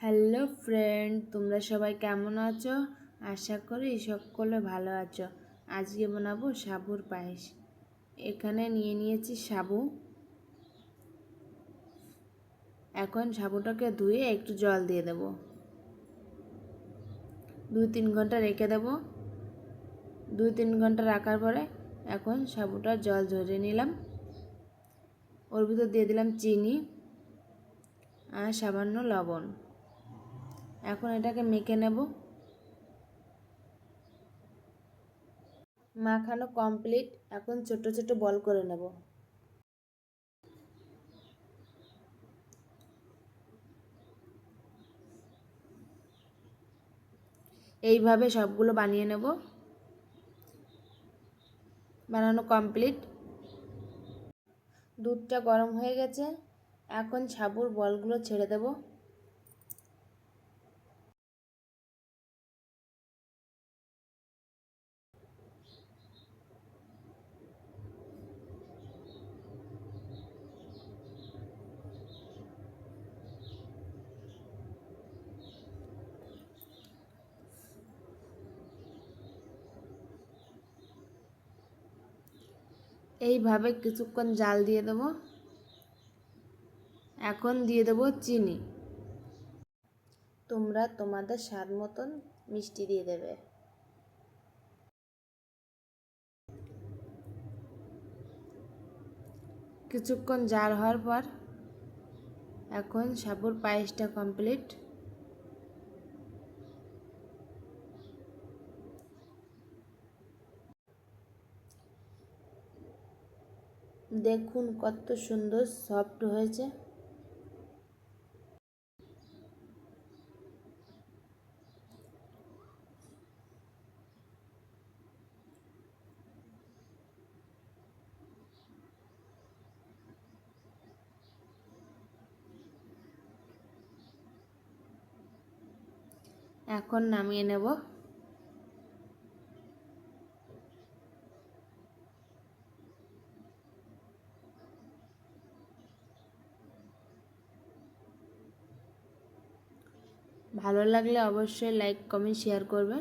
Hello friend, তোমরা সবাই কেমন আছো? আশা করি সকলে ভালো আছো। আজকে বানাবো সাবুর পায়েস। এখানে নিয়ে নিয়েছি সাবু। এখন সাবুটাকে ধুয়ে একটু জল দিয়ে দেব। 2-3 ঘন্টা রেখে দেব। 2-3 ঘন্টা রাখার পরে এখন সাবুটার জল ঝরিয়ে নিলাম। ওর ভিতর দিয়ে দিলাম চিনি আর সামান্য লবণ। এখন এটাকে মেখে নেব। মাখানো কমপ্লিট। এখন ছোট ছোট বল করে নেব। এইভাবে সবগুলো বানিয়ে নেব। বানানো কমপ্লিট। দুধটা গরম হয়ে গেছে। এখন সাবুর বলগুলো ছেড়ে দেব। এইভাবে কিছুক্ষণ জাল দিয়ে দেব। এখন দিয়ে দেব চিনি। তোমরা তোমাদের স্বাদ মতন মিষ্টি দিয়ে দেবে। কিছুক্ষণ জাল হওয়ার পর এখন সাবুর পায়েসটা কমপ্লিট। দেখুন কত সুন্দর সফট হয়েছে। এখন নামিয়ে নেব। ভালো লাগলে অবশ্যই লাইক, কমেন্ট, শেয়ার করবে।